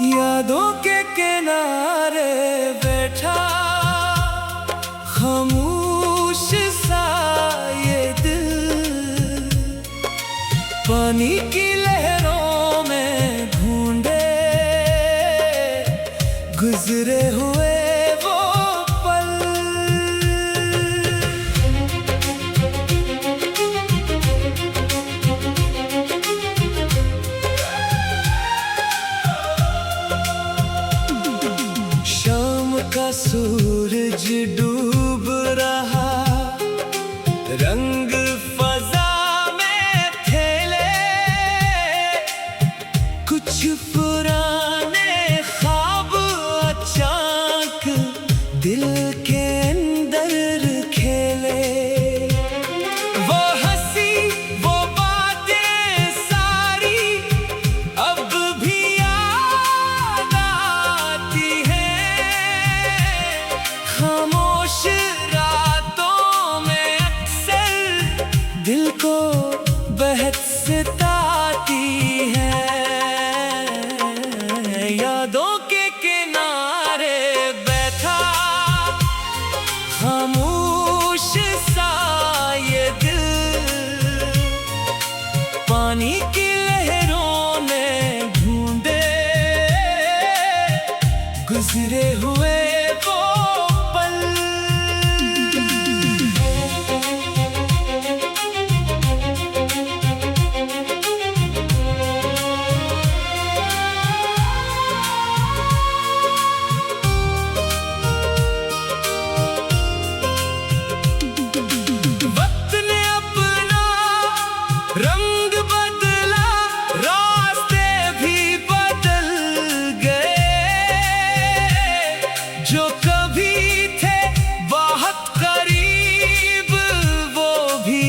यादों के किनारे बैठा खामोश सा ये दिल, पानी की लहरों में ढूंढे गुजरे हुए वो पल। शाम का सूरज डूब रहा, रंग फजा में खेले, कुछ पुराने ख्वाब अचानक दिल के अंदर खेले। वो हंसी वो बातें सारी अब भी याद आती हैं, खामोश रातों में अक्सर दिल को बहक सताती है। यादों के किनारे बैठा खामोश सा ये दिल, पानी की लहरों में ढूंढे गुजरे हुए वो पल। वक्त ने अपना रंग बदला, रास्ते भी बदल गए, जो कभी थे बहुत करीब वो भी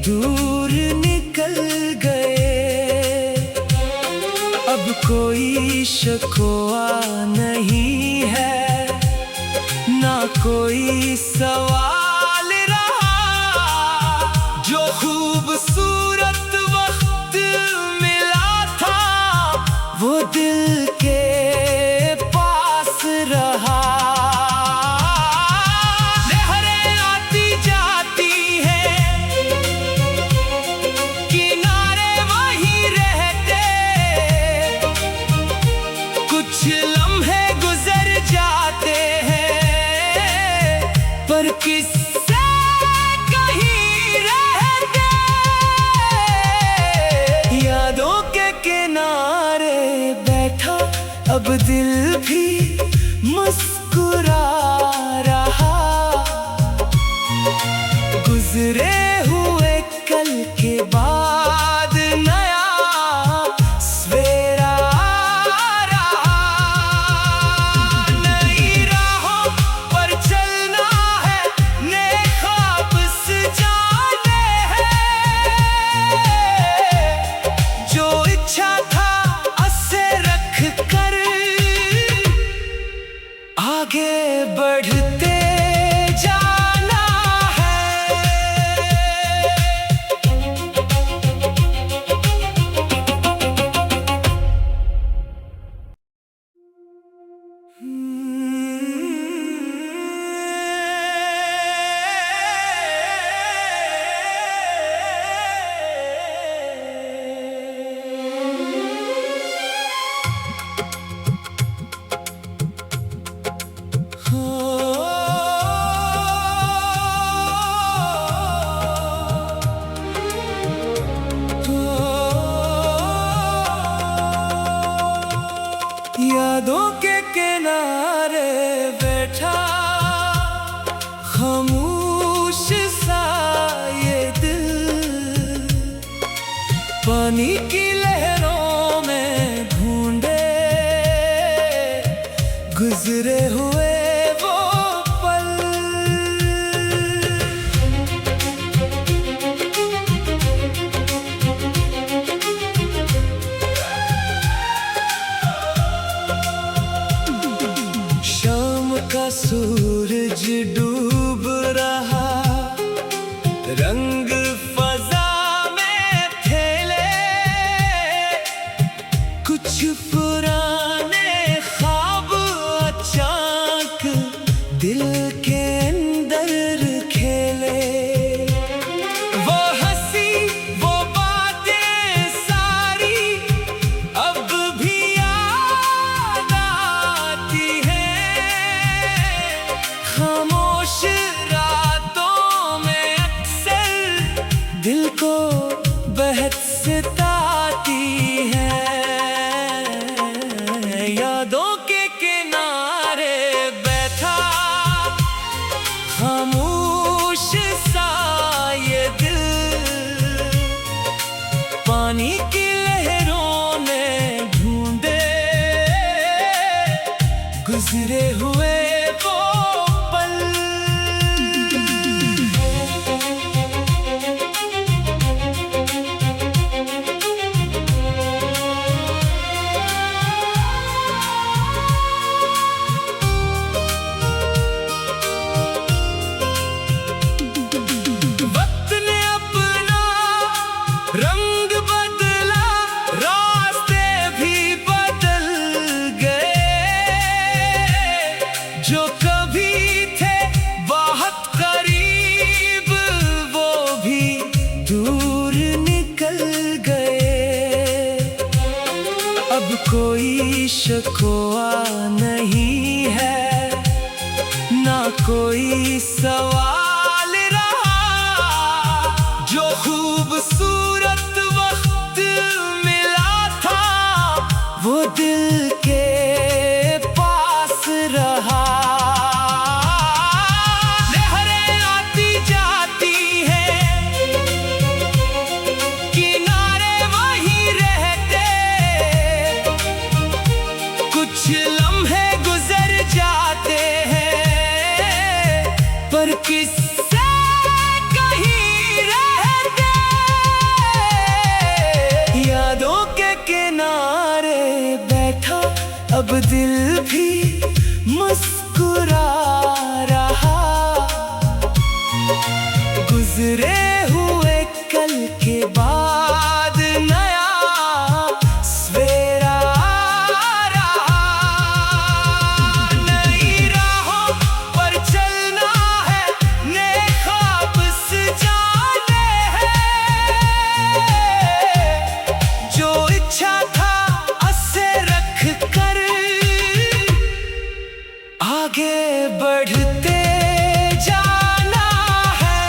दूर निकल गए। अब कोई शिकवा नहीं है, ना कोई सवाल रहा, जो खूबसूरत वक्त मिला था वो दिल के पास रहा। लहरें आती जाती हैं, किनारे वहीं रहते, कुछ लम्हे गुजर जाते हैं पर किससे कहीं रहते। यादों के किनारे बैठा अब दिल भी मुस्कुरा रहा, गुजरे हुए कल के बाद नया सवेरा आ रहा। नई राहों पर चलना है, नए ख्वाब सजाने हैं, जो इच्छा था उसे रख कर आगे बढ़ते जाना है। यादों के किनारे बैठा खामोश सा ये दिल, पानी की लहरों में ढूंढे गुजरे हुए वो पल। शाम का सूरज डूब रहा, रंग फजा में खेले, कुछ पुराने गुजरे हुए वो पल। वक्त ने अपना रंग बदला, रास्ते भी बदल गए। जो कभी थे बहुत करीब, वो भी दूर निकल गए। अब कोई शिकवा नहीं है, ना कोई सवाल रहा। जो खूबसूरत वक्त मिला था, वो दिल के पास रहा। लहरें आती जाती हैं, किनारे वहीं रहते। कुछ लम्हे गुजर जाते हैं, पर किससे कहीं रहते। यादों के किनारे बैठा अब दिल भी मुस्कुरा रहा। गुजरे हुए कल के बाद नया सवेरा आ रहा। नई राहों पर चलना है, नए ख्वाब सजाने हैं। जो इच्छा था उसे रख कर आगे बढ़ते जाना है।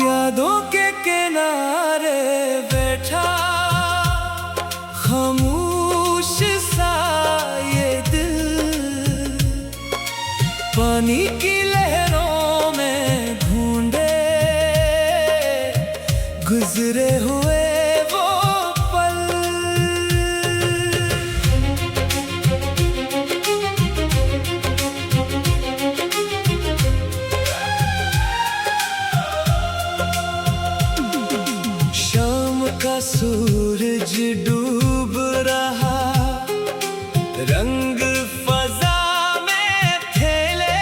यादों के किनारे बैठा खामोश सा ये दिल, पानी की लहरों में ढूंढे गुजरे हुए वो पल। शाम का सूरज डूब रहा, रंग फजा में खेले।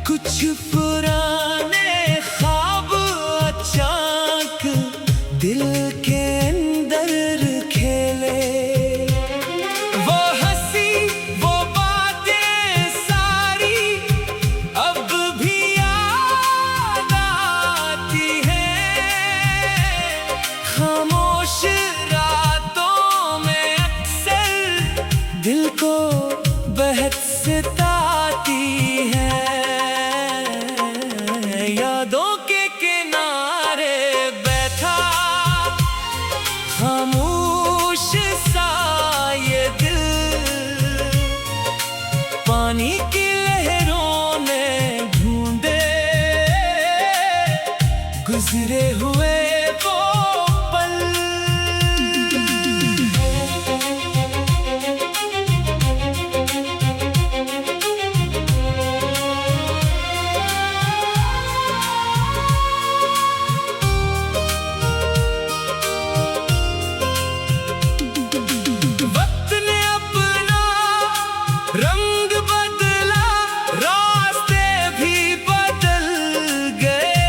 कुछ पुराने ख्वाब अचानक दिल के अंदर खेले। वो हंसी वो बातें सारी अब भी याद आती हैं। खामोश रातों में अक्सर दिल को बहक सताती है। यादों के किनारे बैठा खामोश सा ये दिल, पानी की लहरों ने ढूंढे गुजरे हुए वो पल। वक्त ने अपना रंग बदला, रास्ते भी बदल गए।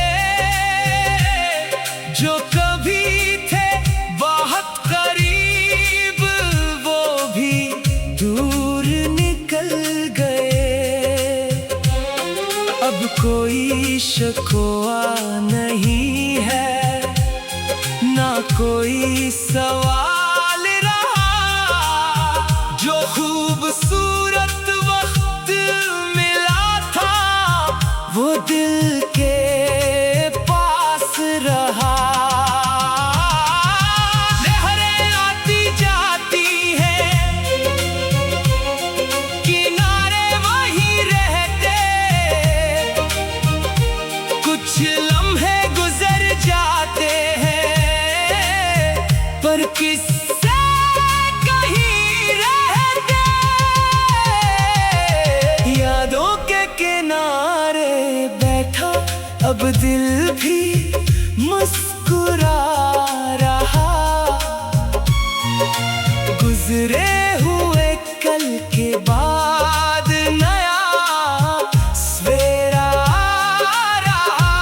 कोई शिकवा नहीं है, ना कोई सवाल रहा। जो खूबसूरत वक्त मिला था वो दिल के पास रहा। लहरें आती जाती हैं, किनारे वहीं रहते। कुछ लम्हे गुजर जाते हैं पर किससे कहीं रहते। यादों के किनारे बैठा अब दिल भी मुस्कुरा रहा। गुजरे हुए कल के बाद नया सवेरा आ रहा।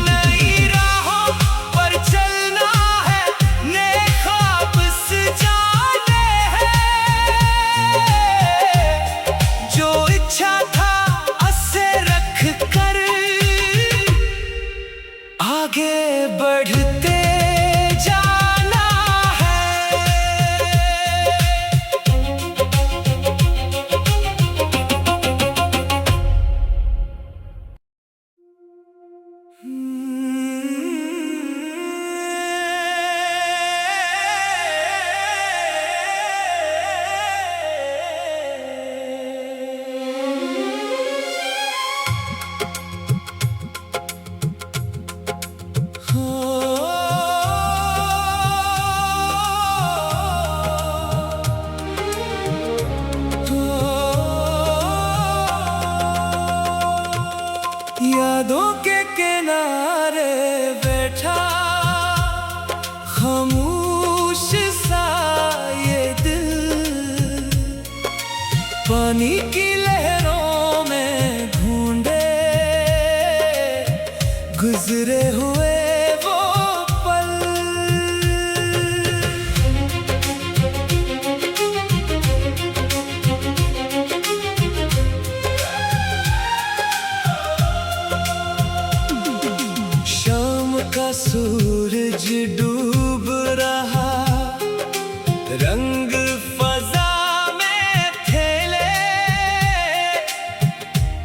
नई राहों पर चलना है, नए ख्वाब सजाने हैं। जो इच्छा था उसे रख कर आगे बढ़ते जाना है। यादों के किनारे बैठा खामोश सा ये दिल। पानी की लहरों में ढूंढे गुजरे हुए वो पल। का सूरज डूब रहा, रंग फजा में फैले।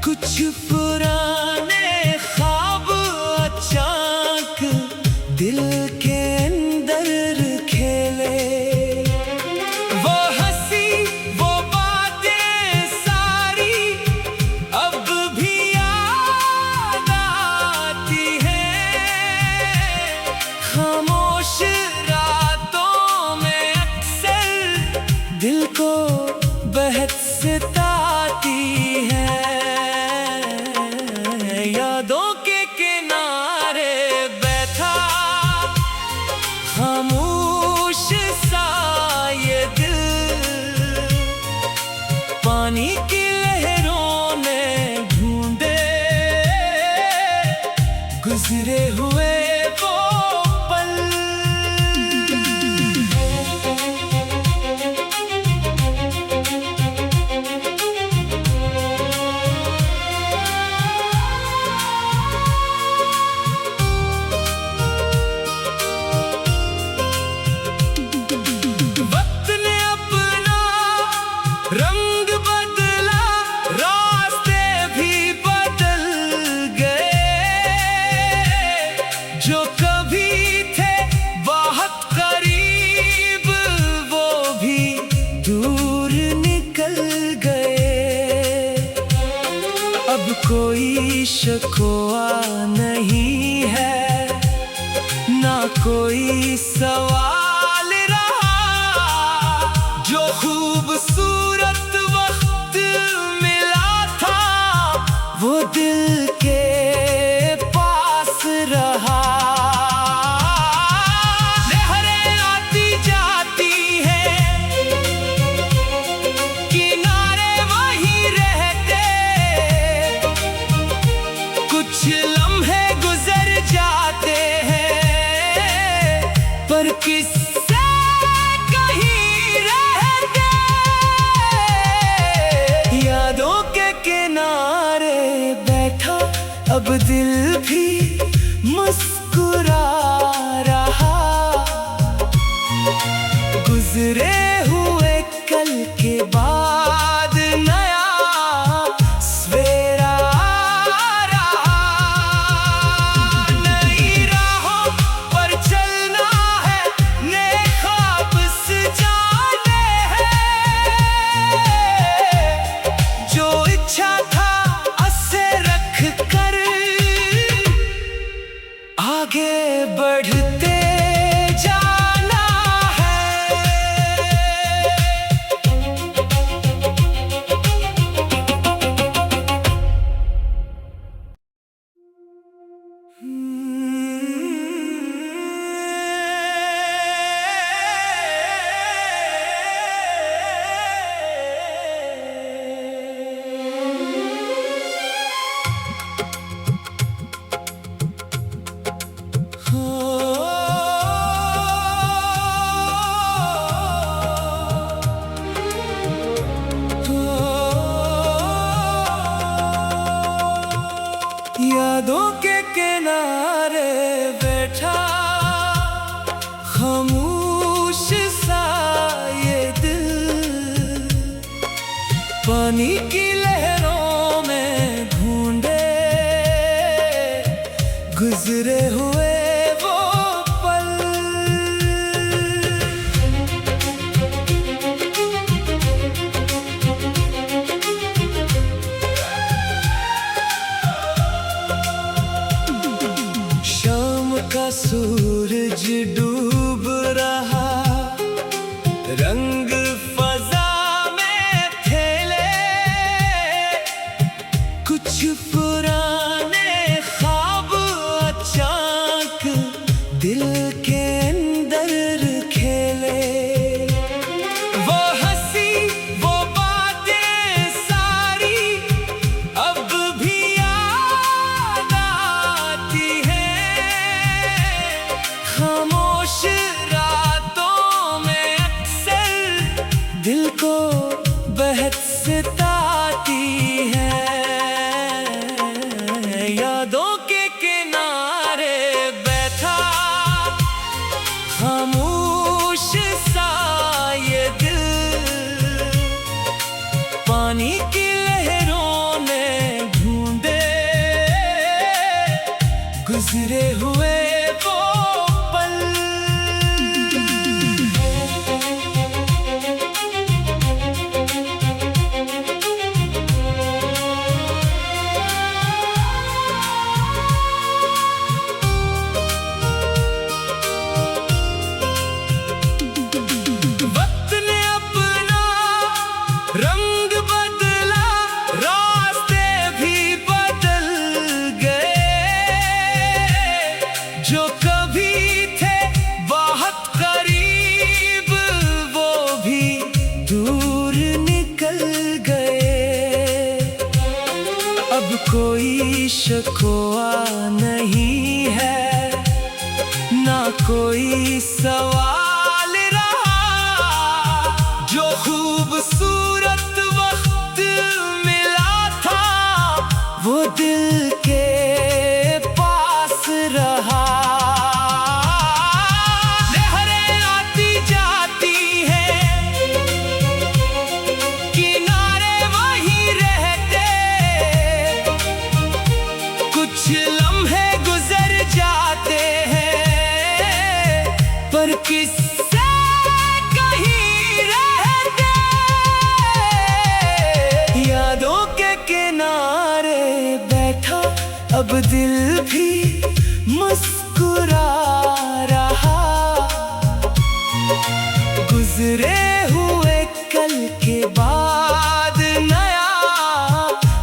कुछ पुराने ख्वाब अचानक दिल के अंदर खेले। वो हंसी वो बातें सारी अब भी याद आती हैं। खामोश रातों में अक्सर दिल को बहक सताती है। यादों के किनारे बैठा खामोश सा ये दिल। पानी की लहरों ने ढूंढे गुजरे हुए वो पल। वक्त ने अपना रंग बदला, रास्ते भी बदल गए। जो कभी थे बहुत करीब वो भी दूर निकल गए। अब कोई शिकवा नहीं है, ना कोई सवाल रहा। जो खूबसूरत वक्त मिला था वो दिल के पास रहा। लहरें आती जाती हैं, किनारे वहीं रहते। कुछ लम्हे गुजर जाते हैं अब दिल भी मुस्कुरा रहा। गुजरे हुए कल के बाद नया सवेरा आ रहा। नई राहों पर चलना है, नए ख्वाब सजाने हैं। जो इच्छा था उसे रख कर आगे बढ़ते जाना है। यादों के किनारे बैठा खामोश सा ये दिल, पानी की लहरों में ढूंढे गुजरे हुए वो पल। का सूरज डूब रहा, रंग फजा में फैले, कुछ पुराने ख्वाब अचानक दिल के अंदर खेले। वो हंसी वो बातें सारी अब भी याद आती हैं। खामोश रातों में अक्सर दिल को बहक सताती है। यादों के किनारे बैठा खामोश सा ये दिल, पानी की लहरों ने ढूंढे गुजरे हुए वो पल। वक्त ने अपना रंग बदला, रास्ते भी बदल गए। जो कभी थे बहुत करीब वो भी दूर निकल गए। अब कोई शिकवा नहीं है, ना कोई सवाल रहा। जो खूबसूरत वक्त मिला था वो दिल के पास रहा। लहरें आती जाती हैं, किनारे वहीं रहते। कुछ लम्हे गुजर जाते हैं पर किससे कहीं रहते। यादों के किनारे बैठा अब दिल भी मुस्कुरा रहा। गुजरे हुए कल के बाद नया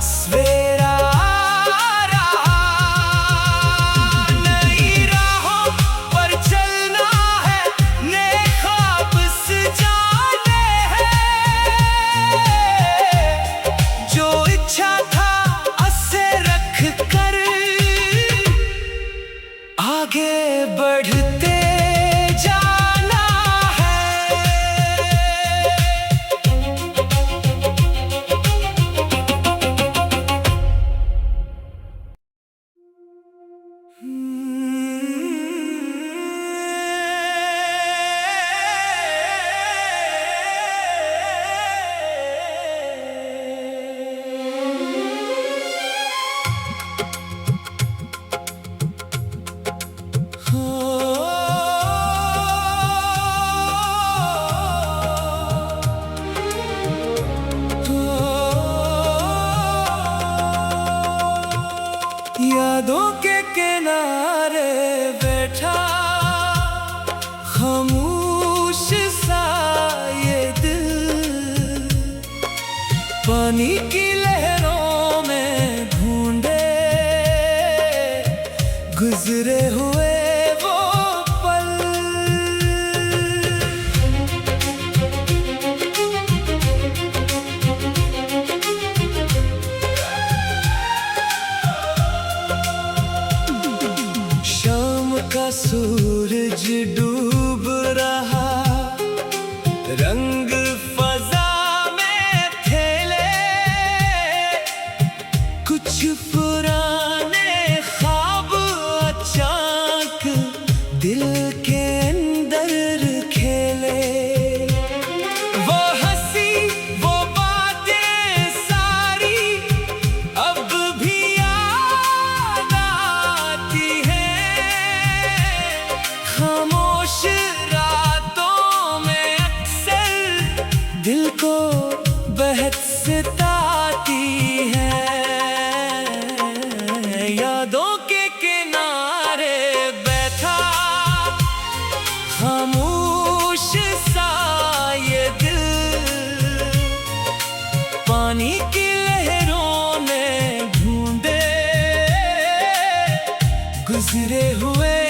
सवेरा आ रहा। नई राहों पर चलना है, नए ख्वाब सजाने हैं। जो इच्छा था उसे रख कर आगे बढ़ते जाना है। यादों के किनारे बैठा खामोश सा ये दिल, पानी की लहरों में ढूंढे गुजरे हुए वो पल। शाम का सूरज डूब रहा, रंग फजा में खेले, कुछ पुराने ख्वाब अचानक दिल के अंदर खेले। वो हंसी वो बातें सारी अब भी याद आती हैं, खामोश रातों में अक्सर दिल को बहक सताती है। यादों के किनारे बैठा खामोश सा ये दिल, पानी की लहरों ने ढूंढे गुजरे हुए